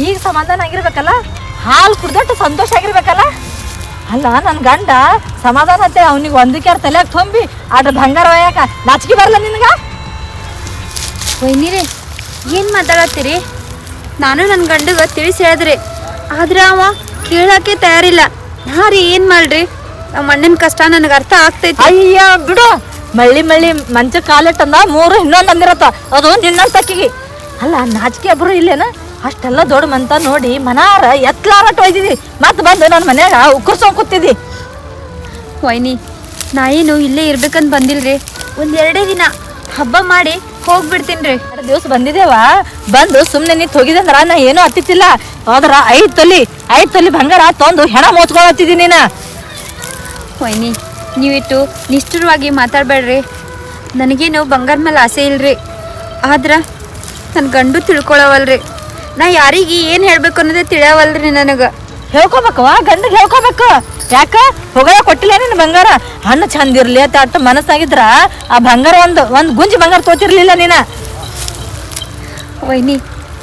ಈಗ ಸಮಾಧಾನ ಆಗಿರ್ಬೇಕಲ್ಲ, ಹಾಲು ಕುಡ್ದಟ್ಟು ಸಂತೋಷ ಆಗಿರ್ಬೇಕಲ್ಲ. ಅಲ್ಲ ನನ್ನ ಗಂಡ ಸಮಾಧಾನ ಅಂತೆ ಅವ್ನಿಗೆ ಒಂದಕ್ಕೆ ತಲೆಯಾಗ ತುಂಬಿ ಅದ್ರ ಬಂಗಾರ ಒಯ್ಯಾಕ ನಾಚಿಕೆ ಬರಲ್ಲ ನಿನಗ? ವೈನಿರಿ ಏನು ಮಾತಾಡತ್ತೀರಿ? ನಾನು ನನ್ನ ಗಂಡಗ ತಿಳಿಸಿ ಹೇಳಿದ್ರಿ, ಆದ್ರೆ ಅವ ಕೇಳಕ್ಕೆ ತಯಾರಿಲ್ಲ. ನಾ ರೀ ಏನು ಮಾಡ್ರಿ? ನಮ್ಮ ಅಣ್ಣನ ಕಷ್ಟ ನನಗೆ ಅರ್ಥ ಆಗ್ತೈತಿ. ಅಯ್ಯ ಬಿಡು, ಮಳ್ಳಿ ಮಳ್ಳಿ ಮಂಚ ಕಾಲಿಟ್ಟಂದ ಮೂರು ಇನ್ನೊಂದು ಅಂದಿರತ್ತ, ಅದು ನಿನ್ನ ತಕ್ಕಿಗೆ. ಅಲ್ಲ ನಾಚಿಕೆ ಒಬ್ರು ಇಲ್ಲೇನ? ಅಷ್ಟೆಲ್ಲ ದೊಡ್ಡ ಮಂತ ನೋಡಿ ಮನಾರ ಎತ್ಲಾರಟ್ಟು ಒಯ್ದಿದಿ, ಮತ್ತೆ ಬಂದು ನನ್ನ ಮನ್ಯಾಗ ಉಕ್ಕರ್ಸ್ಕೊಂಡ್ ಕೂತಿದ್ದಿ. ವೈನಿ ನಾ ಏನು ಇಲ್ಲೇ ಇರ್ಬೇಕಂತ ಬಂದಿಲ್ರಿ, ಒಂದೆರಡೇ ದಿನ ಹಬ್ಬ ಮಾಡಿ ಹೋಗ್ಬಿಡ್ತೀನಿ ರೀ. 2 ದಿವಸ ಬಂದಿದ್ದೇವ, ಬಂದು ಸುಮ್ಮನೆ ನಿಂತು ಹೋಗಿದಂದ್ರ ನಾ ಏನೂ ಹತ್ತಿತ್ತಿಲ್ಲ. ಹೋದ್ರ 5 ತೊಲಿ ಬಂಗಾರ ತೊಂದು ಹೆಣ ಮೋಚ್ಕೊಳತ್ತಿದ್ದೀನಿ ನೀನ. ವೈನಿ ನೀವಿಟ್ಟು ನಿಷ್ಠುರವಾಗಿ ಮಾತಾಡಬೇಡ್ರಿ. ನನಗೇನು ಬಂಗಾರ ಮೇಲೆ ಆಸೆ ಇಲ್ರಿ, ಆದ್ರೆ ನನ್ನ ಗಂಡು ತಿಳ್ಕೊಳವಲ್ರಿ. ನಾ ಯಾರಿಗೆ ಏನು ಹೇಳ್ಬೇಕು ಅನ್ನೋದೇ ತಿಳಿಯವಲ್ರಿ ನನಗೆ. ಹೇಳ್ಕೊಬೇಕವ, ಗಂಡಿಗೆ ಹೇಳ್ಕೊಬೇಕು. ಯಾಕ ಹೋಗಲ್ಲ ಕೊಟ್ಟಿಲ್ಲ ನಿನ್ನ ಬಂಗಾರ? ಹಣ್ಣು ಚಂದ ಇರ್ಲಿ ಅಂತ ಅಟ್ಟು ಮನಸ್ಸಾಗಿದ್ರ ಆ ಬಂಗಾರ ಒಂದು ಗುಂಜಿ ಬಂಗಾರ ತೋತಿರ್ಲಿಲ್ಲ ನೀನ. ವೈನಿ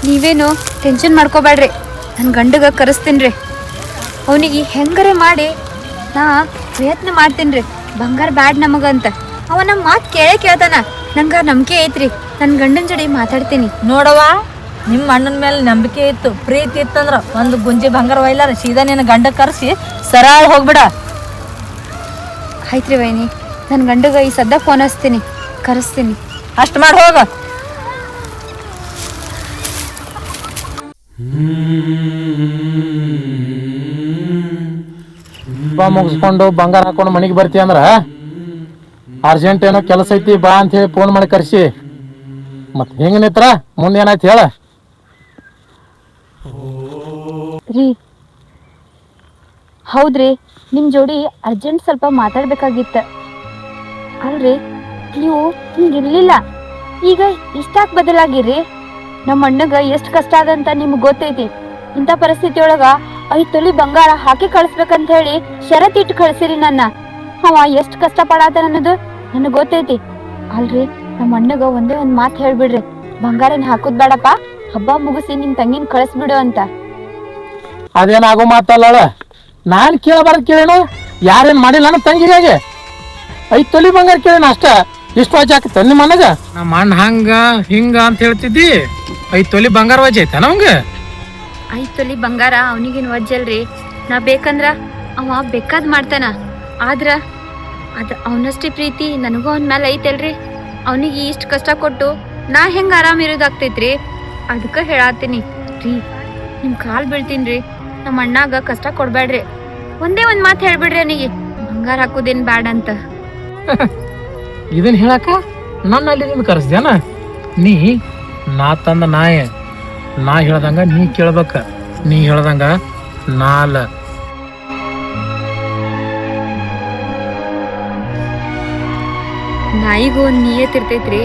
ನೀವೇನು ಟೆನ್ಷನ್ ಮಾಡ್ಕೋಬೇಡ್ರಿ, ನನ್ನ ಗಂಡಗ ಕರೆಸ್ತೀನಿ ರೀ. ಅವನಿಗೆ ಹೆಂಗಾರೆ ಮಾಡಿ ನಾ ಪ್ರಯತ್ನ ಮಾಡ್ತೀನಿ ರೀ, ಬಂಗಾರ ಬ್ಯಾಡ್ ನಮಗಂತ. ಅವ ನಮ್ಮ ಮಾತು ಕೇಳ್ತಾನ, ನಂಗೆ ನಂಬಿಕೆ ಐತ್ರಿ. ನನ್ನ ಗಂಡನ ಜೋಡಿ ಮಾತಾಡ್ತೀನಿ. ನೋಡವ, ನಿಮ್ಮ ಅಣ್ಣನ ಮೇಲೆ ನಂಬಿಕೆ ಇತ್ತು, ಪ್ರೀತಿ ಇತ್ತಂದ್ರ ಒಂದು ಗುಂಜಿ ಬಂಗಾರ ಒಯ್ಲಾರ ಸೀದಾ ನಿನ್ನ ಗಂಡ ಕರೆಸಿ ಸರಳ ಹೋಗ್ಬಿಡ. ಆಯ್ತ್ರಿ ವೈನಿ, ನನ್ನ ಗಂಡಗ ಈ ಸದ್ದ ಫೋನ್ ಹಚ್ತೀನಿ, ಕರೆಸ್ತೀನಿ. ಅಷ್ಟು ಮಾಡಿ ಹೋಗ. ಮುಗಿಸ್ಕೊಂಡು ಬಂಗಾರ ಹಾಕೊಂಡು ಮನೆಗೆ ಬರ್ತಿ ಅಂದ್ರ ಅರ್ಜೆಂಟ್ ಏನೋ ಕೆಲಸ ಐತಿ ಬಾ ಅಂತ ಹೇಳಿ ಫೋನ್ ಮಾಡಿ ಕರ್ಸಿ. ಮತ್ ಹೆಂಗ ನಿತ್ರ ಮುಂದೆ ಏನಾಯ್ತು ಹೇಳ. ರೀ ಹೌದ್ರಿ, ನಿಮ್ಮ ಜೋಡಿ ಅರ್ಜೆಂಟ್ ಸ್ವಲ್ಪ ಮಾತಾಡ್ಬೇಕಾಗಿತ್ತ. ಅಲ್ರಿ ನೀವು ಹಿಂಗಿರ್ಲಿಲ್ಲ, ಈಗ ಇಷ್ಟಾಕ್ ಬದಲಾಗಿರಿ? ನಮ್ಮ ಅಣ್ಣಗ ಎಷ್ಟು ಕಷ್ಟ ಅದಂತ ನಿಮ್ಗೆ ಗೊತ್ತೈತಿ. ಇಂಥ ಪರಿಸ್ಥಿತಿ ಒಳಗ 5 ತೊಲಿ ಬಂಗಾರ ಹಾಕಿ ಕಳಿಸ್ಬೇಕಂತ ಹೇಳಿ ಷರತ್ತಿಟ್ಟು ಕಳ್ಸಿರಿ ನನ್ನ. ಅವ ಎಷ್ಟು ಕಷ್ಟ ಪಡಾತಾನ ಅನ್ನೋದು ನನಗೆ ಗೊತ್ತೈತಿ. ಅಲ್ರಿ ನಮ್ಮ ಅಣ್ಣಗ ಒಂದೇ ಒಂದು ಮಾತು ಹೇಳ್ಬಿಡ್ರಿ, ಬಂಗಾರನ ಹಾಕೋದ್ ಬೇಡಪ್ಪ, ಹಬ್ಬ ಮುಗಿಸಿ ನಿಮ್ ತಂಗಿನ ಕಳಿಸ್ಬಿಡು ಅಂತ. ಅದೇನಾಗೋ ಮಾತಲ್ಲ, ನಾನು ಕೇಳಬಾರ್ದು ಕೇಳೇನು? ಯಾರೇನ್ ಮಾಡಿಲ್ಲ ನನ್ನ ತಂಗಿಗೆ 5 ತೊಲಿ ಬಂಗಾರ ಕೇಳೇನ ಅಷ್ಟ. ಇಷ್ಟು ವಾಜ್ ಹಾಕತ್ತ ನಿಮ್ಮ ಮನಗ? ನಮ್ಮ ಅಣ್ಣ ಹಂಗ ಹಿಂಗ ಅಂತ ಹೇಳ್ತಿದ್ದಿ, 5 ತೊಲಿ ಬಂಗಾರ ವಾಜ್ ಐತೆ ನಮ್ಗ? 5 ತೊಲಿ ಬಂಗಾರ ಅವನಿಗೇನು ವಜ್ಜಲ್ರಿ. ನಾ ಬೇಕಂದ್ರ ಅವ ಬೇಕಾದ್ ಮಾಡ್ತಾನ, ಆದ್ರ ಅದ ಅವನಷ್ಟೇ ಪ್ರೀತಿ ನನಗೂ ಅವನ ಮೇಲೆ ಐತಲ್ರಿ. ಅವನಿಗೆ ಇಷ್ಟು ಕಷ್ಟ ಕೊಟ್ಟು ನಾ ಹೆಂಗ ಆರಾಮ್ ಇರೋದಾಗ್ತೈತ್ರಿ? ಅದಕ್ಕೆ ಹೇಳತ್ತೀನಿ ರೀ, ನಿಮ್ ಕಾಲ್ ಬೀಳ್ತೀನ್ರಿ, ನಮ್ಮ ಅಣ್ಣಾಗ ಕಷ್ಟ ಕೊಡ್ಬೇಡ್ರಿ. ಒಂದೇ ಒಂದ್ ಮಾತು ಹೇಳ್ಬಿಡ್ರಿ ಅವನಿಗೆ, ಬಂಗಾರ ಹಾಕೋದೇನ್ ಬ್ಯಾಡ ಅಂತ. ಇದನ್ ಹೇಳಕ ನನ್ನ ಅಲ್ಲಿ ಕರೆಸ್ದೇನ? ನೀ ನಾ ತಂದ ನಾಯ, ನಾ ಹೇಳ್ದಂಗ ನೀ ಕೇಳ್ಬೇಕ, ನೀ ಹೇಳ್ದಂಗ ನಾಲ. ನಾಯಿಗೂ ಒಂದ್ ನಿಯತ್ತಿರ್ತೈತ್ರಿ.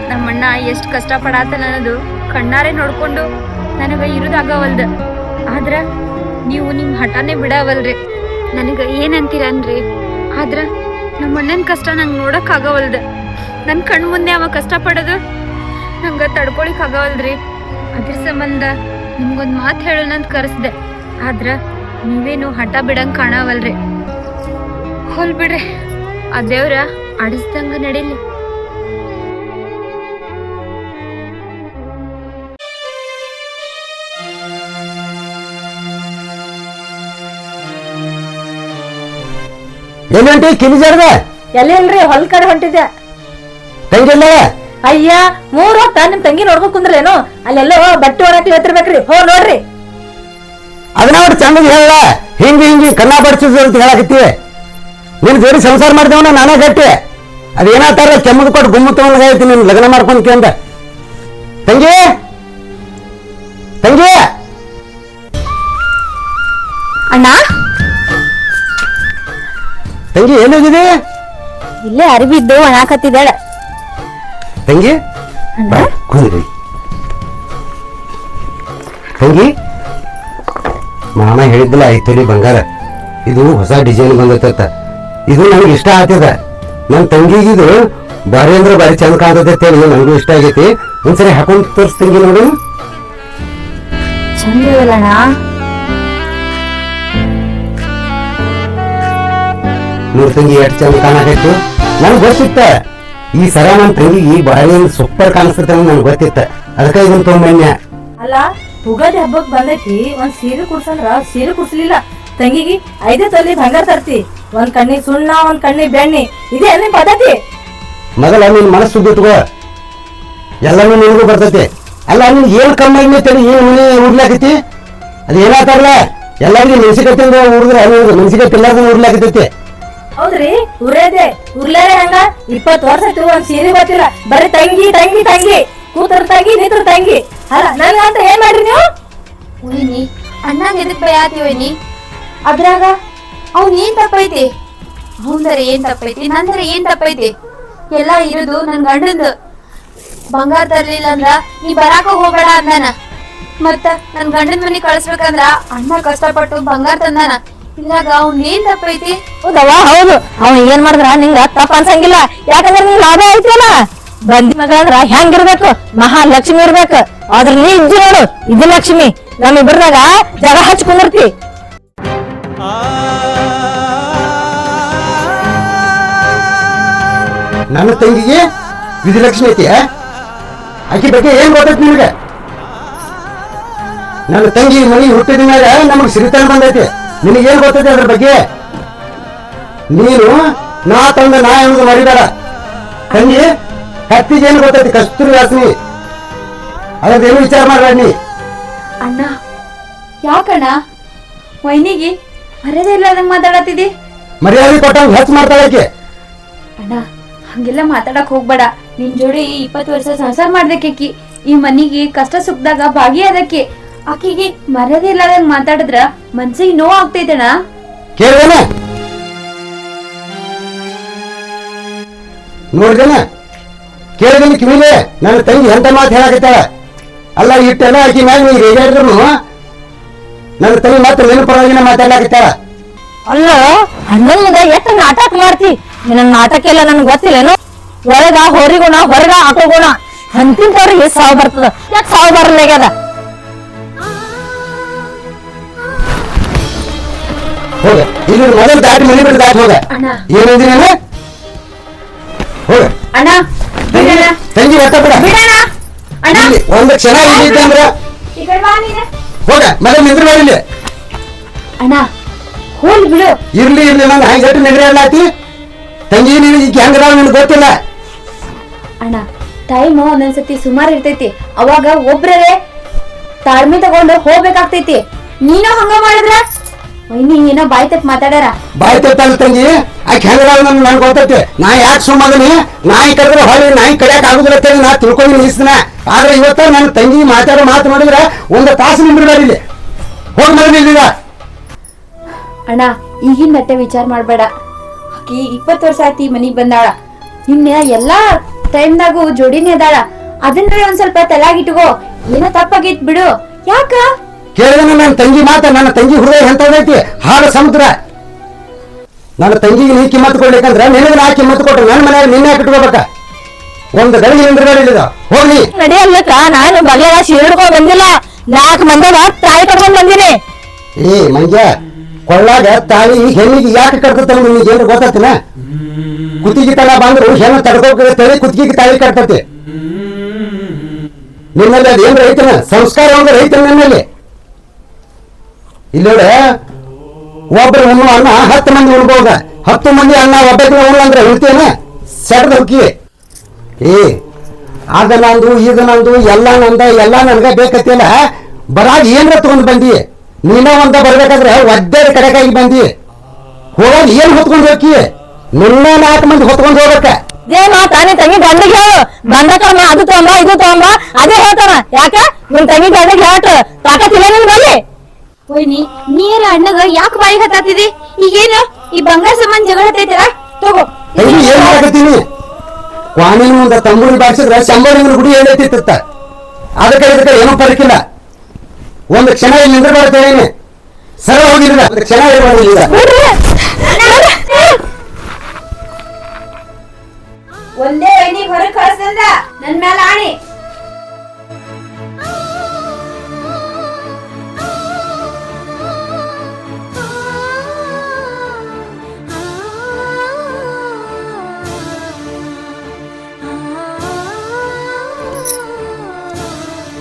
ನಮ್ಮಣ್ಣ ಎಷ್ಟು ಕಷ್ಟ ಪಡಾತನ ಅನ್ನೋದು ಕಣ್ಣಾರೆ ನೋಡ್ಕೊಂಡು ನನಗ ಇರುದಾಗವಲ್ದ. ಆದ್ರ ನೀವು ನಿಮ್ ಹಠಾನೇ ಬಿಡವಲ್ರಿ. ನನಗ ಏನಂತೀರನ್ರಿ, ಆದ್ರ ನಮ್ಮಣ್ಣನ ಕಷ್ಟ ನಂಗೆ ನೋಡಕ್ ಆಗವಲ್ದ. ನನ್ ಕಣ್ ಮುಂದೆ ಅವ ಕಷ್ಟ ಪಡೋದು ನಂಗ ತಡ್ಕೊಳಿಕ್ ಆಗವಲ್ರಿ. ಅದ್ರ ಸಂಬಂಧ ನಿಮ್ಗೊಂದ್ ಮಾತು ಹೇಳೋಣಂತ ಕರೆಸ್ದೆ, ಆದ್ರ ನೀವೇನು ಹಠ ಬಿಡಂಗ್ ಕಾಣವಲ್ರಿ. ಹೋಲ್ ಬಿಡ್ರಿ, ಆ ದೇವ್ರ ಆಡಿಸ್ದಂಗ ನಡೀಲಿ. ಎಲ್ಲಂಟಿ ಕಿಲಿಜಾರ್ದ? ಎಲ್ಲಿ ಇಲ್ರಿ, ಹೊಲ್ ಕಡೆ ಹೊಂಟಿದ್ದೆ. ತಂಗಿಲ್ಲ? ಅಯ್ಯ 3 ಹೊತ್ತ ನಿಮ್ ತಂಗಿ ನೋಡ್ಕೊಂಡ್ ಕುಂದ್ರೇನು? ಅಲ್ಲೆಲ್ಲೋ ಬಟ್ಟೆ ಒಣಕ್ಕೆ ಹೇಳ್ತಿರ್ಬೇಕ್ರಿ, ಹೋ ನೋಡ್ರಿ. ಅದನ್ನ ಅವ್ರು ಚಂದ ಹೇಳ, ಹಿಂಗಿ ಕನ್ನ ಬಡ್ಸಿದ್ರು ಅಂತ ಹೇಳಕತ್ತೀವಿ. ನಿನ್ ಜೋಡಿ ಸಂಸಾರ ಮಾಡಿದವನ ನಾನೇ ಗಟ್ಟಿ. ಅದೇನಾತಾರ ಕೆಮ್ಮದ್ ಕೊಟ್ಟು ಗುಮ್ಮ ತಗೊಂಡ್ ಹೇಳ್ತೀನಿ, ನಿನ್ ಲಗ್ನ ಮಾಡ್ಕೊಂತ ಅಂತ. ತಂಗಿ ತಂಗಿ ಅಣ್ಣ, ತಂಗಿ ಏನಾಗಿದೆ? ಇಲ್ಲೇ ಅರಿಬಿದ್ದು ಒಣಾಕತ್ತಿದ್ದಾಳೆ. ತಂಗಿ ಕುಂದ್ರಿ. ತಂಗಿ ಮಾಮ ಹೇಳಿದ್ದಿಲ್ಲ 5 ತೊಲಿ ಬಂಗಾರ, ಇದು ಹೊಸ ಡಿಸೈನ್ ಬಂದತ್ತ. ಇದು ನನಗೆ ಇಷ್ಟ ಆಗ್ತದ. ನನ್ನ ತಂಗಿಗಿದು ಬಾರಿ ಅಂದ್ರೆ ಬಾರಿ ಚಂದ ಕಾಣ್ತದೆ, ನನಗೂ ಇಷ್ಟ ಆಗೈತಿ. ಒಂದ್ಸರಿ ಹಾಕೊಂಡ್ ತೋರಿಸ್ ತಂಗಿ ನೋಡು. ಚಂದ ಇದಲ್ಲಣ್ಣ. ನೋಡ್ ತಂಗಿ ಎಷ್ಟು ಚಂದ ಕಾಣಕತ್ತು. ನನ್ಗೆ ಗೊತ್ತಿತ್ತ ಈ ಸರ ನನ್ನ ತಂಗಿಗೆ ಬಹಳ ಸೂಪರ್ ಕಾಣಿಸ್ತೈತೆ ನನ್ಗೆ ಗೊತ್ತಿತ್ತ. ಅದಕ್ಕೆ ಇದನ್ನ ತೊಗೊಂಬನ್ಯ. ಅಲ್ಲ ಉಗಾದಿ ಹಬ್ಬಕ್ ಬಂದೈತಿ ಒಂದ್ ಸೀರೆ ಕುಡ್ಸಂದ್ರ ಸೀರೆ ಕುಡ್ಸ್ಲಿಲ್ಲ ತಂಗಿಗೆ 5 ತೊಲಿ ಬಂಗಾರ ತರ್ತಿ, ಒಂದ್ ಕಣ್ಣಿ ಸುಣ್ಣ ಒಂದ್ ಕಣ್ಣಿ ಬೆಣ್ಣಿ, ಇದೇ ನಿನ್ ಪದ್ಧತಿ. ಮೊದಲ ನಿನ್ ಮನಸ್ಸು ಬಿಟ್ಕೋ, ಎಲ್ಲಾನು ನಿನಗೂ ಬರ್ತೈತಿ. ಅಲ್ಲ ನೀನ್ ಏನ್ ಕಮ್ಮಿ ತಡಿ ಏನ್ ಮನೆ ಉಡ್ಲಾಕತಿ, ಅದ್ ಏನಾತಾರಲ್ಲ ಎಲ್ಲರಿಗೂ ಮೆಣಸಿಕತ್ತಿಂದ ಉಡಿದ್ರೆ ಮೆಣಸಿಕತ್ತಿ ಎಲ್ಲಾರ್ದು ಉಡ್ಲಾಕತೈತಿ. ಹೌದ್ರಿ ಉರೇದೆ ಉರ್ಲಾರೆ ಹಂಗ 20 ವರ್ಷ ಆಯ್ತು ಒಂದ್ ಸೀರೆ ಗೊತ್ತಿಲ್ಲ, ಬರೀ ತಂಗಿ ತಂಗಿ ತಂಗಿ, ಕೂತರ ತಂಗಿ ನಿಂತ್ರ ತಂಗಿ. ಅಲ್ಲ ನನ್ಗಂತ ಏನ್ ಮಾಡ್ರಿ ನೀವು? ವೈನಿ ಅಣ್ಣಾಗ ಎದಕ್ ಭಯ ಆತಿ ವೈನಿ? ಅದ್ರಾಗ ಅವ್ನ್ ಏನ್ ತಪ್ಪೈತಿ? ಅವಂದರ ಏನ್ ತಪ್ಪೈತಿ, ನಂದರ ಏನ್ ತಪ್ಪೈತಿ? ಎಲ್ಲಾ ಇರುದು ನನ್ ಗಂಡಂದು. ಬಂಗಾರ ತರ್ಲಿಲ್ಲ ಅಂದ್ರ ನೀ ಬರಾಕ ಹೋಗ್ಬೇಡ ಅಂದಾನ. ಮತ್ತ ನನ್ ಗಂಡನ್ ಮನಿ ಕಳಿಸ್ಬೇಕಂದ್ರ ಅಣ್ಣ ಕಷ್ಟಪಟ್ಟು ಬಂಗಾರ ತಂದಾನ. ಇದ್ರಾಗ ಅವ್ನ್ ಏನ್ ತಪ್ಪೈತಿ? ಹೌದವ್ವ ಹೌದು, ಅವ ಏನ್ ಮಾಡಿದ್ರ ನಿಂಗ ತಪ್ಪ ಅನ್ಸಂಗಿಲ್ಲ, ಯಾಕಂದ್ರ ನಿಂಗ್ ಲಾಭ ಐತಿಯಲ್ಲ. ಬಂದಿ ಮಗ ಅಂದ್ರ ಹೆಂಗಿರ್ಬೇಕು, ಮಹಾಲಕ್ಷ್ಮಿ ಇರ್ಬೇಕು. ಆದ್ರ ನೀ ಇಜ್ಜಿ ನೋಡು, ಇದು ಲಕ್ಷ್ಮಿ. ನಮ್ಮಿಬ್ರದಾಗ ಜಗ ಹಚ್ಕೊಂಡಿರ್ತಿ. ನನ್ನ ತಂಗಿಗೆ ವಿಜಯಲಕ್ಷ್ಮಿ ಐತಿ, ಆಕಿ ಬಗ್ಗೆ ಏನ್ ಗೊತ್ತೈತಿ ನಿಮ್ಗೆ? ನನ್ನ ತಂಗಿ ಮನಿ ಹುಟ್ಟಿದ ಮೇಲೆ ನಮಗ್ ಸಿರಿತನ ಬಂದೈತಿ. ನಿನಗೇನ್ ಗೊತ್ತೈತಿ ಅದ್ರ ಬಗ್ಗೆ? ನೀನು ನಾ ತಂದ ನಾ ಅನ್ನೋದು ಮರಿಬೇಡ. ತಂಗಿ ಕತ್ತಿಗೆ ಏನ್ ಗೊತ್ತೈತಿ? ಕಸ್ತೂರಿ ವಾಸನಿ, ಅದೇನು ವಿಚಾರ ಮಾಡ್ಬೇಡ ನೀ. ಅಣ್ಣ ಯಾಕಣ್ಣ ವೈನಿಗೆ ಮರ್ಯಾದೆ ಇಲ್ಲದಂಗ್ ಮಾತಾಡತ್ತಿದಿ? ಮರ್ಯಾದೆ ಕೊಟ್ಟಂಗ್ ಹೆಚ್ಚು ಮಾಡ್ತಾಳೆ ಆಕೆ. ಅಣ್ಣ ಹಂಗೆಲ್ಲ ಮಾತಾಡಕ್ ಹೋಗ್ಬೇಡ. ನಿನ್ ಜೋಡಿ 20 ವರ್ಷ ಸಂಸಾರ ಮಾಡ್ದಕ್ಕೆ, ಈ ಮನಿಗೆ ಕಷ್ಟ ಸುಖದಾಗ ಭಾಗಿಯಾದಕ್ಕೆ. ಆಕಿಗೆ ಮರ್ಯಾದೆ ಇಲ್ಲದಂಗ್ ಮಾತಾಡಿದ್ರ ಮನ್ಸಿಗೆ ನೋವು ಆಗ್ತೈತಣ್ಣ. ಕೇಳ್ದೇನ? ನೋಡ್ದೇನ? ಕೇಳ್ದೇನ ಕಿವಿಲೆ? ನನ್ನ ತಂಗಿ ಎಂತ ಮಾತು ಹೇಳಕತ್ತಾಳ. ಅಲ್ಲ ಇಟ್ಟೆಲ್ಲ ಆಕಿ ಮ್ಯಾಗ ನೀ ರೇಗಾಡಿದ್ರು ನನ್ನ ತಂಗಿ ಮಾತ್ರ ನಿನ್ನ ಪರವಾಗಿನ ಮಾತಾಡ್ಲಾಕತ್ತಾಳ. ಅಲ್ಲ ಅಣ್ಣನ್ ಮುಂದೆ ಎಷ್ಟು ನಾಟಕ ಮಾಡ್ತಿ? ನಿನ್ನ ನಾಟಕ ಎಲ್ಲ ನನ್ಗೆ ಗೊತ್ತಿಲ್ಲೇನು? ಒಳಗ ಹೊರಿಗುಣ ಹೊರಗ ಹಾಕೋಗುಣ ಅಂತಿಂತವ್ರಿಗೆ ಸಾವು ಬರ್ತದ, ಯಾಕೆ ಸಾವು ಬರಲಾಗ್ಯದ? ಹೋಗ ಇಲ್ಲಿ ಮೊದಲು ದಾಟಿ ಮನೆ ಬಿಟ್ಟು ದಾಟಿ ಹೋಗ. ಅಣ್ಣ. ಏನಿದ್ದೀನಿ ಹೋಗ. ಅಣ್ಣ ಬಿಡಣ್ಣ, ತಂಗಿ ಹೊತ್ತ ಬಿಡ. ಬಿಡಣ್ಣ. ಅಣ್ಣ ಇಲ್ಲಿ ಒಂದು ಕ್ಷಣ ಇಲ್ಲಿದ್ದೆ ಅಂದ್ರ ಈ ಕಡೆ ಬಾ ನೀನು. ಹೋಗ ಮೊದಲು ನಿಂದ್ರ ಇಲ್ಲಿ. ಅಣ್ಣ ಹೋಲ್ ಬಿಡು. ಇರ್ಲಿ ಇರ್ಲಿ ನಾನು ಹಂಗಟ್ಟು ನಿದ್ರೆ ಅಲ್ಲಾತಿ. ತಂಗಿ ನೀನು ಈಗ ಹೆಂಗದಾವ ನಿನ್ಗೆ ಗೊತ್ತಿಲ್ಲ. ಅಣ್ಣ ಟೈಮ್ ಒಂದೊಂದ್ಸತಿ ಸುಮಾರು ಇರ್ತೈತಿ, ಅವಾಗ ಒಬ್ರೇ ತಾಳ್ಮೆ ತಗೊಂಡು ಹೋಗ್ಬೇಕಾಗ್ತೈತಿ. ನೀನು ಹಂಗ ಮಾಡಿದ್ರ ವೈನಿ ಏನೋ ಬಾಯ್ ತಪ್ಪ ಮಾತಾಡ್ಯಾರ. ಬಾಯ್ ತಪ್ಪಲ್ಲ ತಂಗಿ, ಆಕೆ ಹೆಂಗದಾವ ನನ್ಗೆ ಗೊತ್ತೈತಿ. ನಾ ಯಾಕೆ ಸುಮ್ಮದನಿ? ನಾಯಿ ಕರೆದ್ರೆ ಹೊಳಿ ನಾಯಿ ಕಡಿಯಕ್ ಆಗುದಿಲ್ಲ ಅಂತೇಳಿ ನಾ ತಿಳ್ಕೊಂಡು ನಿಲ್ಲಿಸ್ತಾನ. ಆದ್ರೆ ಇವತ್ತ ನನ್ನ ತಂಗಿ ಮಾತಾಡೋ ಮಾತು ನೋಡಿದ್ರೆ ಒಂದು ತಾಸು ನಿಂದ್ರಬೇಡ ಇಲ್ಲಿ. ಹೋಗಿ ಮನೆಯಲ್ಲಿಲ್ಲ. ಅಣ್ಣ ಈಗಿನ ನಟ್ಟೆ ವಿಚಾರ ಮಾಡ್ಬೇಡ. ಆಕಿ 20 ವರ್ಷ ಆಯ್ತು ಈ ಮನಿಗ್ ಬಂದಾಳ. ನಿನ್ನೆ ಎಲ್ಲಾ ಟೈಮ್ದಾಗು ಜೋಡಿನೇ ಅದಾಳ. ಅದನ್ನ ಒಂದ್ ಸ್ವಲ್ಪ ತಲೆಯಾಗಿಟ್ಕೋ. ಏನೋ ತಪ್ಪಾಗಿತ್ ಬಿಡು. ಯಾಕ ಕೇಳಿದ ನನ್ನ ತಂಗಿ ಮಾತ, ನನ್ನ ತಂಗಿ ಹೃದಯ ಎಂತದೈತಿ, ಹಾಲು ಸಮುದ್ರ. ನನ್ನ ತಂಗಿಗೆ ನೀ ಕಿಮ್ಮತ್ತು ಕೊಡ್ಲಿಕ್ಕಂದ್ರ ನಿನಗೆ ನಾ ಕಿಮ್ಮತ್ತು ಕೊಟ್ರೆ ನನ್ನ ಮನ್ಯಾಗ ನಿನ್ನೆ ಇಟ್ಕೋಬೇಕ. ಒಂದು ಗಳಿಗೆ ನಿಂದ್ರಗಳಿಲ್ಲ. ಹೋಗಿ ನಡಿಯಲ್ಲಕ್ಕ ನಾನು ಬಗೆಯ ಸೀಡ್ಕೊಂಡ್ ಬಂದಿಲ್ಲ, 4 ಮಂದಿಗ ತಾಯಿ ಕಟ್ಕೊಂಡ್ ಬಂದಿನಿ. ಏ ಮಂಜ, ಕೊಳ್ಳಾಗ ತಾಯಿ ಹೆಣ್ಣಿಗೆ ಯಾಕೆ ಕಟ್ತತ ನಿನಗೆ ಏನು ಗೊತ್ತಾತಿನ? ಕುತ್ತಿಗೆ ತಳ ಬಂದ್ರು ಹೆಣ್ಣು ತಡ್ಕೋತೇಳಿ ಕುತ್ತಿಗೆ ತಾಯಿ ಕಟ್ತತಿ. ನಿನ್ನಲ್ಲಿ ಅದೇನ್ ರೈತನ ಸಂಸ್ಕಾರ ಒಂದು ರೈತನ ನಿನ್ನಲ್ಲಿ. ಇಲ್ಲಿ ಒಬ್ರು ಉಣ್ಣು ಅನ್ನ 10 ಮಂದಿ ಉಣ್ಬೋದ. 10 ಮಂದಿ ಅನ್ನ ಒಬ್ಬಕ್ಕೆ ಉಣ್ಣಂದ್ರೆ ಉಣ್ತೇನ? ಸೆಡ್ದ ಹುಕ್ಕಿ. ಏ ಆಗ ನಂದು ಈಗ ನಂದು ಎಲ್ಲ ನಂದ ಎಲ್ಲ ನನ್ಗ ಬೇಕತ್ತಿಲ್ಲ. ಬರಾಗ ಏನ್ರ ತಗೊಂಡ್ ಬಂದಿ? ನೀನ ಒಂದ ಬರ್ಬೇಕಾದ್ರೆ ಒದ್ದಾಡಿ ಕಡೆಕಾಗಿ ಬಂದಿ. ಹೋಗಾಗ ಏನ್ ಹೊತ್ಕೊಂಡ್ ಹೋಗಿ? ನಿನ್ನ 4 ಮಂದಿ ಹೊತ್ಕೊಂಡ್ ಹೋಗ್ಬೇಕ. ಇದೇ ಮಾತಾ ನಿನ್ ತಂಗಿ ಗಂಡಿಗೆ ಹೇಳು. ಬಂದಕ ಅದು ತಗೊಂಬ ಇದು ತಗೊಂಬ ಅದೇ ಹೇಳ್ತಾನ. ಯಾಕ ನಿನ್ ತಂಗಿ ಗಂಡಿಗೆ ಹೇಳ್ತ ತಾಕತ್ತಿಲ್ಲ ನಿನ್ ಬಲ್ಲಿ? ವೈನಿ ನೀರ ಅಣ್ಣಗ ಯಾಕೆ ಬಾಯಿ ಹತ್ತಾತಿದಿ? ಈಗೇನು ಈ ಬಂಗಾರ ಸಂಬಂಧ ಜಗಳ ಹತ್ತೈತಲ್ಲ? ತಗೋ ತಂಗಿ ಏನ್ ಮಾಡಕತ್ತೀನಿ? ಕ್ವಾಣಿನ ಒಂದ ತಂಬೂರಿ ಬಾರಿಸಿದ್ರೆ ಶಂಬರಿನ ಗುಡಿ ಹೇಳೈತಿತ್ತ. ಅದಕ್ಕೆ ಇದಕ್ಕೆ ಏನೂ ಪರಕಿಲ್ಲ. ಒಂದು ಕ್ಷಣ ಇಲ್ಲಿ ನಿಂದ್ರ ಬರ್ತೇನೆ. ಸರಳ ಹೋಗಿಲ್ಲ, ಒಂದು ಕ್ಷಣ ಇರಬಾರ್ದಿಲ್ಲ. ಒಂದೇ ವೈನಿ ಹೊರಗೆ ಕಳಿಸ್ತಂದ ನನ್ ಮೇಲೆ ಆಣಿ.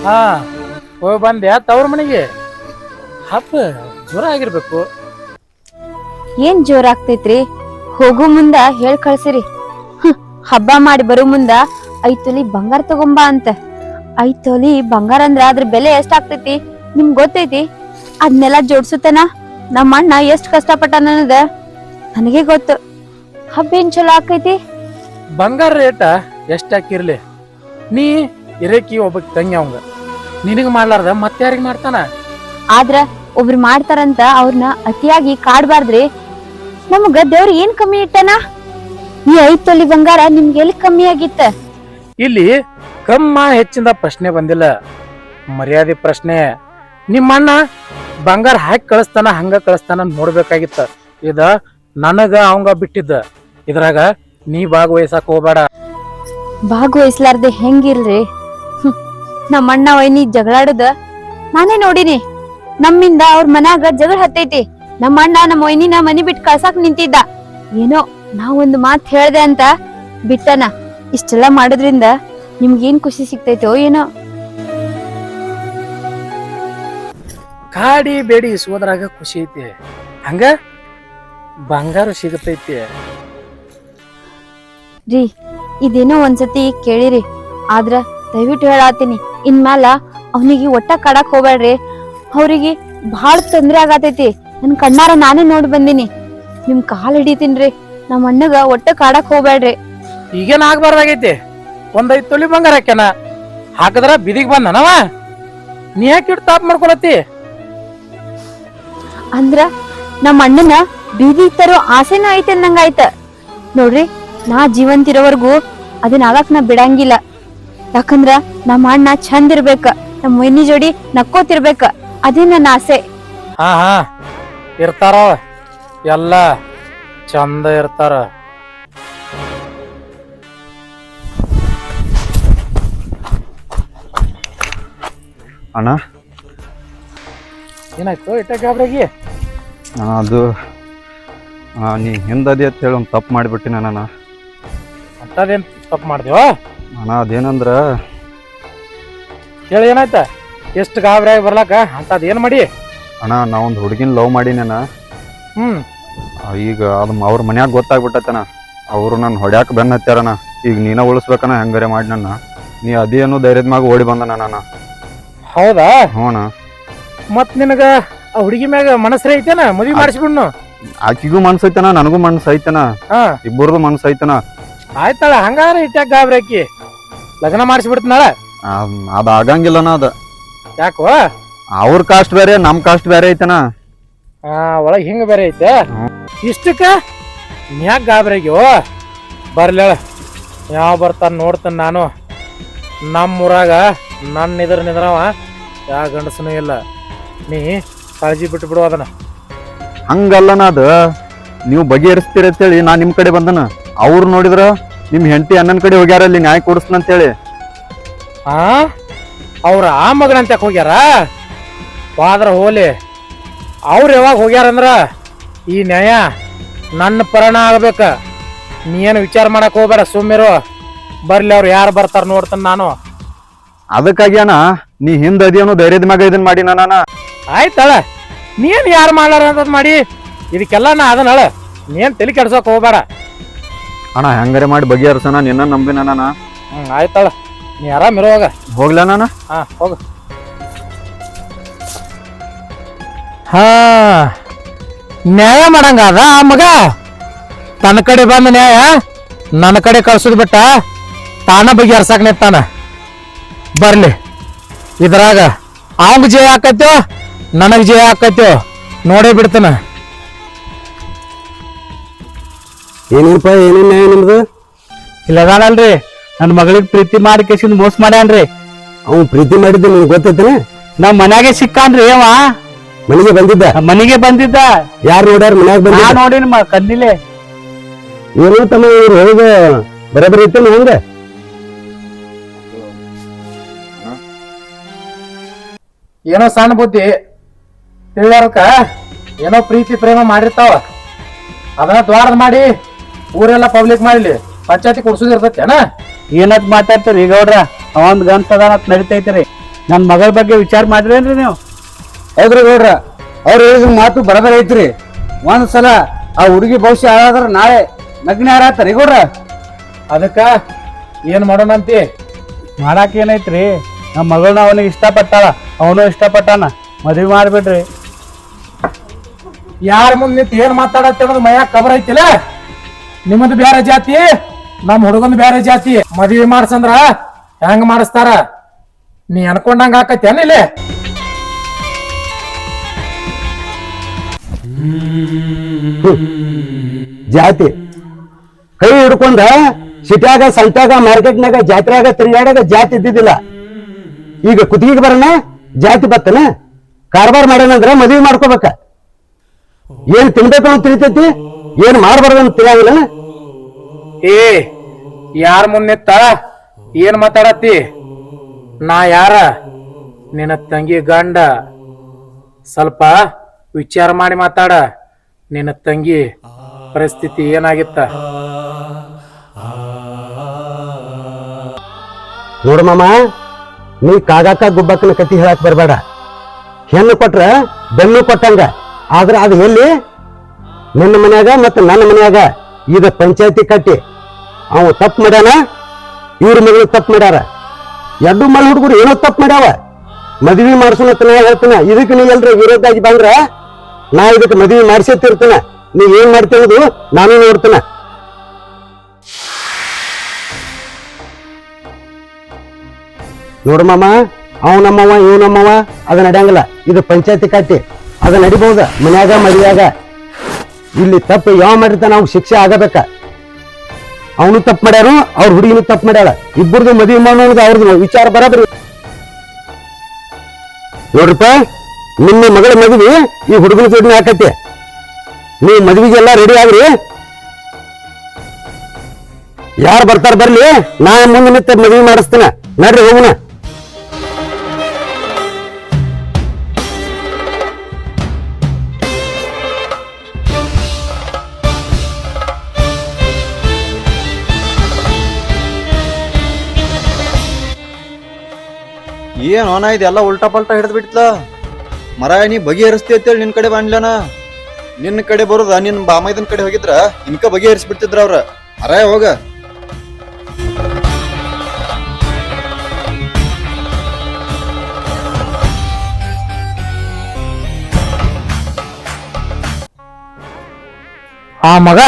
ಹಾ ಹೋಗಿ ಬಂದೆ ತವ್ರ ಮನೆಗೆ. ಹಬ್ಬ ಜೋರ ಆಗಿರ್ಬೇಕು. ಏನ್ ಜೋರ್ ಆಗ್ತೈತ್ರಿ? ಹೋಗು ಮುಂದ ಹೇಳ್ ಕಳ್ಸಿರಿ. ಹಬ್ಬ ಮಾಡಿ ಬರೋ ಮುಂದ 5 ತೊಲಿ ಬಂಗಾರ ತಗೊಂಬಾ ಅಂತ. 5 ತೊಲಿ ಬಂಗಾರ ಅಂದ್ರ ಅದ್ರ ಬೆಲೆ ಎಷ್ಟ್ ಆಗ್ತೈತಿ ನಿಮ್ಗ್ ಗೊತ್ತೈತಿ? ಅದ್ನೆಲ್ಲ ಜೋಡ್ಸುತ್ತನ ನಮ್ಮ ಅಣ್ಣ ಎಷ್ಟ್ ಕಷ್ಟಪಟ್ಟ ಅನ್ನೋದ ನನಗೆ ಗೊತ್ತು. ಹಬ್ಬ ಏನ್ ಚಲೋ ಆಕೈತಿ. ಬಂಗಾರ ರೇಟ ಎಷ್ಟ್ ಹಾಕಿರ್ಲಿ, ನೀ ಇರೇಕಿ ಒಬ್ಬ ತಂಗಿ ಅವಂಗ, ನಿನಗ್ ಮಾಡ್ಲಾರ್ದ ಮತ್ತೆ ಯಾರಿಗ್ ಮಾಡ್ತಾನ? ಆದ್ರ ಒಬ್ರು ಮಾಡ್ತಾರಂತ ಅವ್ರನ್ನ ಅತಿಯಾಗಿ ಕಾಡ್ಬಾರ್ದ್ರಿ. ನಮಗ ದೇವ್ರ ಏನ್ ಕಮ್ಮಿ ಇಟ್ಟನ? ಈ 5 ತೊಲಿ ಬಂಗಾರ ನಿಮ್ಗೆ ಎಲ್ಲಿ ಕಮ್ಮಿ ಆಗಿತ್ತ? ಇಲ್ಲಿ ಕಮ್ಮ ಹೆಚ್ಚಿಂದ ಪ್ರಶ್ನೆ ಬಂದಿಲ್ಲ, ಮರ್ಯಾದೆ ಪ್ರಶ್ನೆ. ನಿಮ್ಮಣ್ಣ ಬಂಗಾರ ಹಾಕಿ ಕಳಿಸ್ತಾನ ಹಂಗ ಕಳಿಸ್ತಾನ ನೋಡ್ಬೇಕಾಗಿತ್ತ. ಇದ ನನಗ ಅವಂಗ ಬಿಟ್ಟಿದ್ದ. ಇದ್ರಾಗ ನೀ ಭಾಗವಹಿಸಕ್ ಹೋಗ್ಬೇಡ. ಭಾಗವಹಿಸ್ಲಾರ್ದೆ ಹೆಂಗಿಲ್ರಿ? ನಮ್ಮ ಅಣ್ಣ ವೈನಿ ಜಗಳಾಡುದ ನಾನೇ ನೋಡಿನಿ. ನಮ್ಮಿಂದ ಅವ್ರ ಮನ್ಯಾಗ ಜಗಳ ಹತ್ತೈತಿ. ನಮ್ಮ ಅಣ್ಣ ನಮ್ಮ ವೈನಿನ ಮನಿ ಬಿಟ್ಟು ಕಳ್ಸಾಕ್ ನಿಂತಿದ್ದ. ಏನೋ ನಾವೊಂದು ಮಾತ್ ಹೇಳ್ದೆ ಅಂತ ಬಿಟ್ಟನ. ಇಷ್ಟೆಲ್ಲ ಮಾಡೋದ್ರಿಂದ ನಿಮ್ಗೇನ್ ಖುಷಿ ಸಿಗ್ತೈತೋ ಏನೋ. ಕಾಡಿ ಬೇಡಿ ಇಸ್ಕೋದ್ರಾಗ ಖುಷಿ ಐತಿ, ಹಂಗ ಬಂಗಾರ ಸಿಗತೈತಿ. ರೀ ಇದೇನೋ ಒಂದ್ಸತಿ ಕೇಳಿರಿ, ಆದ್ರ ದಯವಿಟ್ಟು ಹೇಳಾತೀನಿ ಇನ್ಮ್ಯಾಲ ಅವನಿಗೆ ಒಟ್ಟ ಕಾಡಕ್ ಹೋಗ್ಬೇಡ್ರಿ. ಅವ್ರಿಗೆ ಬಹಳ ತೊಂದ್ರೆ ಆಗತೈತಿ. ನನ್ ಕಣ್ಣಾರ ನಾನೇ ನೋಡಿ ಬಂದಿನಿ. ನಿಮ್ ಕಾಲ್ ಹಿಡಿತೀನ್ರಿ. ನಮ್ಮ ಅಣ್ಣಗ ಒಟ್ಟ ಕಾಡಕ್ ಹೋಗ್ಬೇಡ್ರಿ. ಈಗೇನ್ ಆಗ್ಬಾರ್ದಾಗೈತಿ. 5 ತೊಲಿ ಬಂಗಾರ ಹಾಕ್ಯಾನ, ಹಾಕದ್ರ ಬಿದಿಗ್ ಬಂದನವ. ನೀ ಯಾಕೆ ಇಟ್ಟು ತಾಪ್ ಮಾಡ್ಕೊಳತಿ? ಅಂದ್ರ ನಮ್ಮ ಅಣ್ಣನ ಬೀದಿ ತರೋ ಆಸೆನೂ ಐತೆ ಅನ್ನಂಗಾಯ್ತ ನೋಡ್ರಿ. ನಾ ಜೀವಂತಿರೋವರ್ಗು ಅದನ್ನ ಆಗಕ್ ನಾ ಬಿಡಂಗಿಲ್ಲ. ಯಾಕಂದ್ರ ನಮ್ಮ ಅಣ್ಣ ಚಂದ ಇರ್ಬೇಕ, ನಮ್ಮ ಮೊಯ್ನಿ ಜೋಡಿ ನಕ್ಕೋತಿರ್ಬೇಕ, ಅದೇ ನನ್ನ ಆಸೆ. ಹಾ ಇರ್ತಾರ, ಎಲ್ಲ ಚಂದ ಇರ್ತಾರ. ಅಣ್ಣ ಏನಾಯ್ತು ಇಟ್ಟ ಗಾಬ್ರಾಗಿ? ಅದು ನೀ ಹಿಂದದಿ ಅಂತ ಹೇಳಿ ಒಂದು ತಪ್ಪು ಮಾಡಿಬಿಟ್ಟಿನ ಅಣ್ಣ. ಅಂತದೇನ್ ತಪ್ಪು ಮಾಡ್ದೇವ ಅಣ್ಣ? ಅದೇನಂದ್ರ ಹೇಳಿ ಏನಾಯ್ತ? ಎಷ್ಟು ಗಾಬ್ರಾಗಿ ಬರ್ಲಾಕ ಅಂತದ್ ಏನ್ ಮಾಡಿ? ಅಣ್ಣ ನಾ ಒಂದು ಹುಡುಗಿನ ಲವ್ ಮಾಡೀನಣ್ಣ. ಈಗ ಅದು ಅವ್ರ ಮನ್ಯಾಗ ಗೊತ್ತಾಗ್ಬಿಟ್ಟತನ. ಅವರು ನನ್ನ ಹೊಡ್ಯಾಕ ಬೆನ್ನ ಹತ್ಯಾರಣ್ಣ. ಈಗ ನೀನ ಉಳಿಸ್ಬೇಕಣ್ಣ ಹೆಂಗಾರೆ ಮಾಡಿ ನನ್ನ. ನೀ ಅದೇನು ಧೈರ್ಯದ ಮ್ಯಾಗ ಓಡಿ ಬಂದಣ್ಣ ನಾನು. ಹೌದಾ? ಹ್ಞೂ ಅಣ್ಣ. ಮತ್ ನಿನಗ ಆ ಹುಡುಗಿ ಮ್ಯಾಗ ಮನಸ್ಸೇ ಐತೇನ? ಮದ್ವಿ ಮಾಡಿಸ್ಬಿಡ್ನು. ಆಕಿಗೂ ಮನ್ಸು ಐತನ, ನನಗೂ ಮನ್ಸು ಐತನ, ಇಬ್ಬರದು ಮನ್ಸು ಐತನ. ಆಯ್ತಾಳ, ಹಂಗಾರ ಇಟ್ಟಾಗ ಗಾಬ್ರಾಕಿ ಲಗ್ನ ಮಾಡಿಸ್ಬಿಡ್ತನಾಳ. ಅದು ಆಗಂಗಿಲ್ಲನ. ಅದ ಯಾಕೋ? ಅವ್ರ ಕಾಸ್ಟ್ ಬೇರೆ ನಮ್ ಕಾಸ್ಟ್ ಬೇರೆ ಐತನ. ಒಳಗ್ ಹಿಂಗ ಬೇರೆ ಐತೆ. ಇಷ್ಟಕ್ಕ ಮ್ಯಾಗ ಗಾಬ್ರಾಗ್ಯೋ? ಬರ್ಲ ಯಾವ ಬರ್ತಾನ ನೋಡ್ತಾನ ನಾನು. ನಮ್ಮೂರಾಗ ನನ್ನ ನಿದ್ರವ ಯಾವ ಗಂಡಸನೂ ಇಲ್ಲ. ನೀ ಕಾಳಜಿ ಬಿಟ್ಟು ಬಿಡು ಅದನ್ನ. ಹಂಗಲ್ಲನ, ಅದು ನೀವು ಬಗೆಹರಿಸ್ತೀರ ಅಂತೇಳಿ ನಾ ನಿಮ್ ಕಡೆ ಬಂದನ. ಅವ್ರು ನೋಡಿದ್ರ ನಿಮ್ ಹೆಂಡತಿ ಅಣ್ಣನ ಕಡೆ ಹೋಗ್ಯಾರ, ಅಲ್ಲಿ ನ್ಯಾಯ ಕೊಡಿಸ್ನಂತೇಳಿ. ಅವ್ರ ಆ ಮಗನಂತ ಹೋಗ್ಯಾರ? ಹೋದ್ರ ಹೋಲಿ. ಅವ್ರು ಯಾವಾಗ ಹೋಗ್ಯಾರಂದ್ರ ಈ ನ್ಯಾಯ ನನ್ನ ಪರಣ ಆಗ್ಬೇಕ. ನೀ ಏನು ವಿಚಾರ ಮಾಡಕ್ ಹೋಗ್ಬೇಡ, ಸುಮ್ಮಿರು. ಬರ್ಲಿ, ಅವ್ರು ಯಾರು ಬರ್ತಾರ ನೋಡ್ತಾನ ನಾನು. ಅದಕ್ಕಾಗಿ ಅಣ್ಣ ನೀ ಹಿಂದ ಅದೇನು ಧೈರ್ಯದ ಮ್ಯಾಗ ಇದನ್ ಮಾಡಿ ನಾನು. ಆಯ್ತಳ, ನೀನ್ ಯಾರು ಮಾಡ್ಲಾರ ಅಂತ ಮಾಡಿ ಇದಕ್ಕೆಲ್ಲ ನಾ ಅದನ್ನಳ. ನೀನ್ ತಲೆ ಕೆಡ್ಸೋಕ್ ಹೋಗ್ಬೇಡ ಅಣ್ಣ. ಹೆಂಗಾರೆ ಮಾಡಿ ಬಗೆಹರಿಸೋಣ, ನಿನ್ನ ನಂಬಿನ ನಾನು. ಆಯ್ತಳ, ನೀ ಆರಾಮ್ ಇರೋವಾಗ. ಹೋಗ್ಲ ನಾನು? ಹೋಗ. ನ್ಯಾಯ ಮಾಡಂಗ ಅದ ಆ ಮಗ. ತನ್ನ ಕಡೆ ಬಂದ ನ್ಯಾಯ ನನ್ನ ಕಡೆ ಕಳ್ಸುದ್ ಬಿಟ್ಟ ತಾನ ಬಗೆಹರ್ಸಾಕ್ ನಿಂತಾನ. ಬರ್ಲಿ, ಇದ್ರಾಗ ಅವಂಗ ಜಯ ಆಕೈತೋ ನನಗ್ ಜಯ ಆಕೈತೋ ನೋಡೇ ಬಿಡ್ತಾನ. ಏನೇನಪ್ಪ, ಏನೇನ್ ನ್ಯಾಯ ನಿಮ್ದು? ಇಲ್ಲದಾನಲ್ರಿ, ನನ್ನ ಮಗಳಿಗೆ ಪ್ರೀತಿ ಮಾಡಿ ಕೇಸಿಂದ ಮೋಸ ಮಾಡ್ಯಾನ್ರಿ. ಅವ್ನು ಪ್ರೀತಿ ಮಾಡಿದ್ದು ನಿಮ್ಗೆ ಗೊತ್ತೈತನ? ನಮ್ ಮನ್ಯಾಗೆ ಸಿಕ್ಕಾನ್ರಿ ಅವ. ಮನೆಗೆ ಬಂದಿದ್ದ? ಮನೆಗೆ ಬಂದಿದ್ದ. ಯಾರು ನೋಡ್ಯಾರ ಮನ್ಯಾಗ ಬಂದ? ನೋಡಿ ಕಣ್ಣಿಲೆ. ಇವ್ರು ತಮ್ಮ ಇವ್ರು ಹೋಗ ಬರಬರಿ ಇತ್ತೇನ ಹಂಗ? ಏನೋ ಸಣ್ಣ ಬುದ್ಧಿ ತಿಳ್ಯಾರಕ ಏನೋ ಪ್ರೀತಿ ಪ್ರೇಮ ಮಾಡಿರ್ತಾವ. ಅದನ್ನ ದ್ವಾರದ ಮಾಡಿ ಊರೆಲ್ಲ ಪಬ್ಲಿಕ್ ಮಾಡ್ಲಿ, ಪಂಚಾಯತಿ ಕೊಡ್ಸೋದ್ ಇರ್ತೈತಿ ಅಣ್ಣ. ಏನತ್ ಮಾತಾಡ್ತೀರಿ ಗೌಡ್ರ? ಅವಂದ್ ಗಂಟದ ನಡಿತೈತ್ರಿ. ನನ್ನ ಮಗಳ ಬಗ್ಗೆ ವಿಚಾರ ಮಾಡಿದ್ರೇನ್ರಿ ನೀವು? ಹೌದ್ರಿ ಗೌಡ್ರ, ಅವ್ರು ಹೇಳಿದ ಮಾತು ಬರಬರ ಐತ್ರಿ. ಒಂದ್ಸಲ ಆ ಹುಡುಗಿ ಭವಿಷ್ಯ ಹಾಳಾದ್ರ ನಾಳೆ ನಗ್ನ ಯಾರಾತಾರಿ ಗೌಡ್ರ? ಅದಕ್ಕ ಏನ್ ಮಾಡೋಣಂತಿ? ಮಾಡಾಕ ಏನೈತ್ರಿ? ನಮ್ಮ ಮಗಳನ್ನ ಅವನಿಗೆ ಇಷ್ಟಪಟ್ಟಾಳ, ಅವನು ಇಷ್ಟಪಟ್ಟಾನ, ಮದ್ವೆ ಮಾಡ್ಬಿಡ್ರಿ. ಯಾರ ಮುಂದೆ ನಿಂತು ಏನ್ ಮಾತಾಡತ್ತೆ ಅನ್ನೋದು ಮೈಯಾಗ ಕಬರ್ ಐತಿಲ್ಲ. ನಿಮ್ಮದು ಬೇರೆ ಜಾತಿ, ನಮ್ ಹುಡುಗಂದು ಬೇರೆ ಜಾತಿ. ಮದ್ವಿ ಮಾಡ್ಸಂದ್ರ ಹೆಂಗ್ ಮಾಡಿಸ್ತಾರ? ನೀ ಅನ್ಕೊಂಡಂಗ ಆಕತ್ತೇನ ಇಲ್ಲಿ? ಜಾತಿ ಕೈ ಹಿಡ್ಕೊಂಡ ಸಿಟ್ಯಾಗ ಸಂತ್ಯಾಗ ಮಾರ್ಕೆಟ್ನಾಗ ಜಾತ್ರೆಯಾಗ ತಿರುಗಾಡಾಗ ಜಾತಿ ಇದ್ದಿದ್ದಿಲ್ಲ. ಈಗ ಕುತ್ತಿಗೆ ಬರೋಣ ಜಾತಿ ಬತ್ತನ. ಕಾರ್ಬಾರ್ ಮಾಡೋಣಂದ್ರ ಮದ್ವಿ ಮಾಡ್ಕೋಬೇಕ. ಏನ್ ತಿನ್ಬೇಕು ಅಂತ ತಿಳಿತೈತಿ, ಏನ್ ಮಾಡ್ಬಾರ್ದು ಅಂತ ತಿಳಿಯಾಗಿಲ್ಲ. ಏ ಯಾರ ಮುಂದೆ ನಿಂತ ಏನ್ ಮಾತಾಡತ್ತಿ? ನಾ ಯಾರ? ನಿನ್ನ ತಂಗಿ ಗಂಡ. ಸ್ವಲ್ಪ ವಿಚಾರ ಮಾಡಿ ಮಾತಾಡ. ನಿನ್ನ ತಂಗಿ ಪರಿಸ್ಥಿತಿ ಏನಾಗಿತ್ತ? ನೋಡು ಮಾಮ, ನೀ ಕಾಗಾಕ ಗುಬ್ಬಕ್ಕನ ಕತಿ ಹೇಳಕ್ ಬರ್ಬೇಡ. ಹೆಣ್ಣು ಕೊಟ್ರ ಬೆನ್ನು ಕೊಟ್ಟಂಗ. ಆದ್ರ ಅದು ಎಲ್ಲಿ? ನಿನ್ನ ಮನ್ಯಾಗ ಮತ್ತು ನನ್ನ ಮನ್ಯಾಗ. ಈಗ ಪಂಚಾಯತಿ ಕಟ್ಟಿ ಅವ ತಪ್ಪು ಮಾಡ್ಯಾನ, ಇವ್ರ ಮಗಳು ತಪ್ಪು ಮಾಡ್ಯಾರ. ಎರಡು ಮಲ್ ಹುಡುಗರು ಏನೋ ತಪ್ಪು ಮಾಡ್ಯಾವ. ಮದ್ವಿ ಮಾಡ್ಸೋಣ ನಾ ಹೇಳ್ತಾನ. ಇದಕ್ಕೆ ನೀ ಎಲ್ರು ವಿರೋಧಾಗಿ ಬಂದ್ರ ನಾ ಇದಕ್ಕೆ ಮದ್ವಿ ಮಾಡಿಸಿರ್ತಾನ. ನೀ ಏನ್ ಮಾಡ್ತಿರೋದು ನಾನು ನೋಡ್ತಾನ. ನೋಡು ಮಾಮ, ಅವ್ ನಮ್ಮವ ಇವ್ ನಮ್ಮವ ಅದ ನಡೆಯಂಗಿಲ್ಲ. ಇದು ಪಂಚಾಯತಿ ಕಟ್ಟಿ ಅದ ನಡಿಬಹುದ ಮನ್ಯಾಗ ಮದುವೆಯಾಗ. ಇಲ್ಲಿ ತಪ್ಪು ಯಾವ ಮಾಡಿರ್ತಾನ ಅವ್ನ ಶಿಕ್ಷೆ ಆಗಬೇಕ. ಅವನು ತಪ್ಪು ಮಾಡ್ಯಾರು, ಅವ್ರ ಹುಡುಗಿನೂ ತಪ್ಪು ಮಾಡ್ಯಾಳ. ಇಬ್ಬರದು ಮದುವೆ ಮಾಡೋದು ಅವ್ರದ್ದು ವಿಚಾರ ಬರಬರಿ. ನೋಡ್ರಪ್ಪ, ನಿಮ್ಮ ಮಗಳ ಮದುವೆ ಈ ಹುಡುಗನ ಜೋಡಿನ ಹಾಕತ್ತೆ. ನೀವು ಮದುವೆಗೆಲ್ಲ ರೆಡಿ ಆಗ್ರಿ. ಯಾರು ಬರ್ತಾರ ಬರ್ಲಿ, ನಾ ಮುಂದೆ ನಿಂತ ಮದುವೆ ಮಾಡಿಸ್ತೇನೆ. ನಡ್ರಿ ಹೋಗೋಣ. ಏನ್ ಅವನ ಇದೆಲ್ಲ ಉಲ್ಟಾ ಪಲ್ಟಾ ಹಿಡಿದ್ ಬಿಟ್ಲ. ಮರ ನೀ ಬಗೆಹರಿಸ್ತಿ ಅಂತೇಳಿ ನಿನ್ ಕಡೆ ಬಂದ್ಲನ. ನಿನ್ನ ಕಡೆ ಬರೋದ ನಿನ್ ಬಾಮೈದನ್ ಕಡೆ ಹೋಗಿದ್ರ ಇನ್ಕ ಬಗೆಹರಿಸ್ಬಿಡ್ತಿದ್ರ ಅವ್ರ. ಮರ ಹೋಗ. ಆ ಮಗ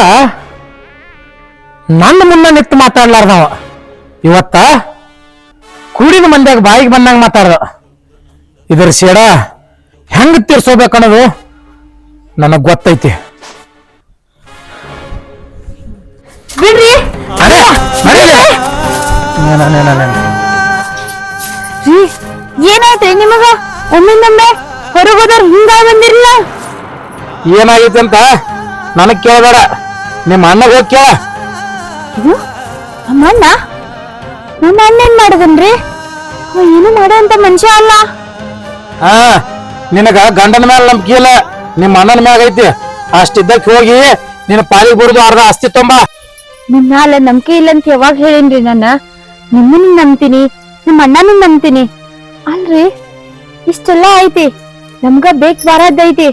ನನ್ನ ಮುಂದೆ ನಿಂತು ಮಾತಾಡ್ಲಾರ್ದವ ಇವತ್ತ ಕೂಡಿದ ಮಂದ್ಯಾಗ ಬಾಯಿಗೆ ಬಂದಂಗ ಮಾತಾಡ್ದ. ಇದ್ರ ಸೇಡ ಹೆಂಗ್ ತೀರ್ಸೋಬೇಕನ್ನೋದು ನನಗ್ ಗೊತ್ತೈತಿ. ಬಿಡ್ರಿ. ಏನಾಯ್ತ್ರಿ ನಿಮಗ? ಒಮ್ಮಿಂದೊಮ್ಮೆ ಹೊರಗೋದವ್ರು ಹಿಂಗ ಬಂದಿರಲ್ಲ. ಏನಾಗೈತಿ ಅಂತ ನನಗ್ ಕೇಳಬೇಡ, ನಿಮ್ಮ ಅಣ್ಣಗ್ ಹೋಗಿ ಕೇಳ. ನಮ್ಮ ಅಣ್ಣ? ನನ್ನ ಅಣ್ಣ ಏನ್ ಮಾಡದನ್ರಿ? ಏನು ಮಾಡೋಂತ ಮನುಷ್ಯ ಅಲ್ಲ. ಹಾ, ನಿನಗ ಗಂಡನ ಮೇಲೆ ನಂಬಿಕೆ ಇಲ್ಲ, ನಿಮ್ಮ ಅಣ್ಣನ ಮ್ಯಾಗ ಐತಿ. ಅಷ್ಟಿದ್ದಕ್ಕೆ ಹೋಗಿ ನಿನ್ನ ಪಾಲಿಗೆ ಬಿಡುದು ಅರ್ಧ ಆಸ್ತಿ ತೊಂಬ. ನಿಮ್ ಮ್ಯಾಲ ನಂಬಿಕೆ ಇಲ್ಲ ಅಂತ ಯಾವಾಗ ಹೇಳೇನ್ರಿ? ನನ್ನ ನಿಮ್ಮನ್ನ ನಂಬ್ತೀನಿ, ನಿಮ್ಮ ಅಣ್ಣನೂ ನಂಬ್ತೀನಿ. ಅಲ್ರಿ, ಇಷ್ಟೆಲ್ಲ ಐತಿ, ನಮ್ಗ ಬೇಕ್ ಬಾರದೈತಿ.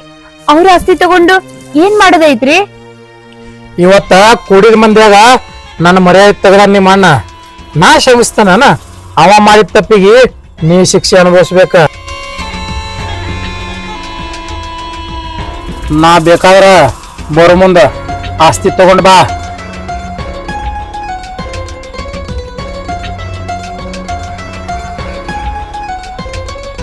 ಅವ್ರ ಆಸ್ತಿ ತಗೊಂಡು ಏನ್ ಮಾಡೋದೈತ್ರಿ? ಇವತ್ತ ಕೂಡಿದ ಮಂದ್ಯಾಗ ನನ್ನ ಮರ್ಯಾದೆ ತೆಗದ ನಿಮ್ಮ ಅಣ್ಣ. ನಾ ಕ್ಷಮಿಸ್ತಾನ. ಅವ ಮಾಡಿದ ತಪ್ಪಿಗೆ ನೀ ಶಿಕ್ಷೆ ಅನುಭವಿಸ್ಬೇಕ. ನಾ ಬೇಕಾದ್ರ ಬರೋ ಮುಂದ ಆಸ್ತಿ ತಗೊಂಡ್ ಬಾ.